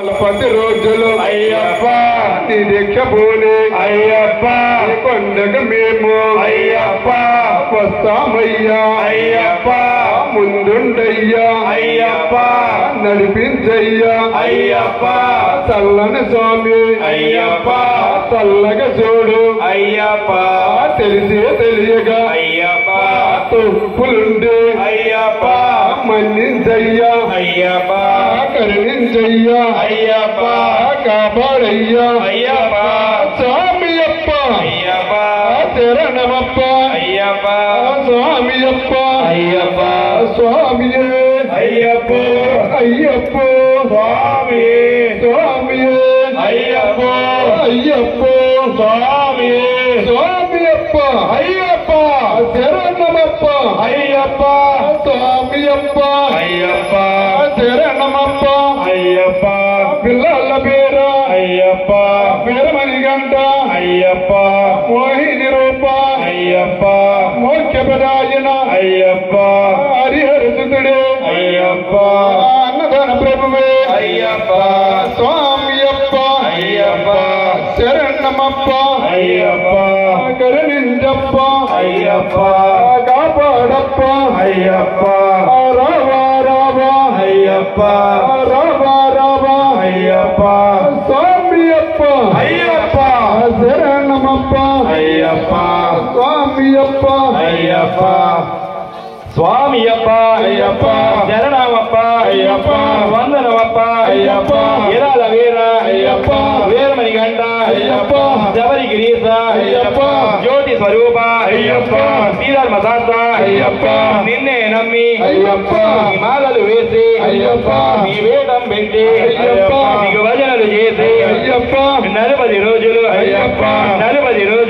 10 రోజులు అయ్యప్ప నీ దీక్ష పూని అయ్యప్ప కొండకు మేము అయ్యప్ప వస్తామయ్యా అయ్యప్ప ముందుండయ్యా అయ్యప్ప నడిపించయ్యా అయ్యప్ప చల్లని స్వామి అయ్యప్ప చల్లగా చూడు అయ్యప్ప తెలిసే తెలియక అయ్యప్ప తప్పులుండే అయ్యప్ప మన్నించయ్యా అయ్యప్ప కరుణించయ్యా అయ్యప్ప కాపాడయ్యా అయ్యప్ప స్వామియప్ప అయ్యప్ప శరణమప్ప అయ్యప్ప స్వామియప్ప అయ్యప్ప స్వామియే అయ్యప్ప అయ్యప్ప స్వామి స్వామియే అయ్యప్ప అయ్యప్ప స్వామి స్వామియప్ప అయ్యప్ప శరణమప్ప అయ్యప్ప స్వామియప్ప అయ్యప్ప శరణమప్ప అయ్యప్ప పిల్లల పేర అయ్యప్ప వీరమణి గంట అయ్యప్ప మోహిని రూప అయ్యప్ప మోక్షపదాయన అయ్యప్ప హరిహరసుతుడే అయ్యప్ప అన్నదాన ప్రభువే అయ్యప్ప స్వామియప్ప అయ్యప్ప శరణమప్ప అయ్యప్ప కరుణించప్ప అయ్యప్ప కాపాడప్ప అయ్యప్ప రావా రావా అయ్యప్ప రావా రావా అయ్యప్ప స్వామియప్ప అయ్యప్ప శరణమప్ప అయ్యప్ప స్వామియప్ప అయ్యప్ప స్వామియప్ప అయ్యప్ప శరణమప్ప అయ్యప్ప వందనమప్ప అయ్యప్ప ఇరాల వీర అయ్యప్ప వీరమణి గంట అయ్యప్ప శబరి గిరీశ అయ్యప్ప జ్యోతి స్వరూప అయ్యప్ప శ్రీధర్మ శాస్త్ర అయ్యప్ప నిన్నే నమ్మి అయ్యప్ప నీ మాలలు వేసి అయ్యప్ప నీ వేదం పెట్టి అయ్యప్ప నీకు భజనలు చేసి అయ్యప్ప 40 రోజులు అయ్యప్ప 40 రోజులు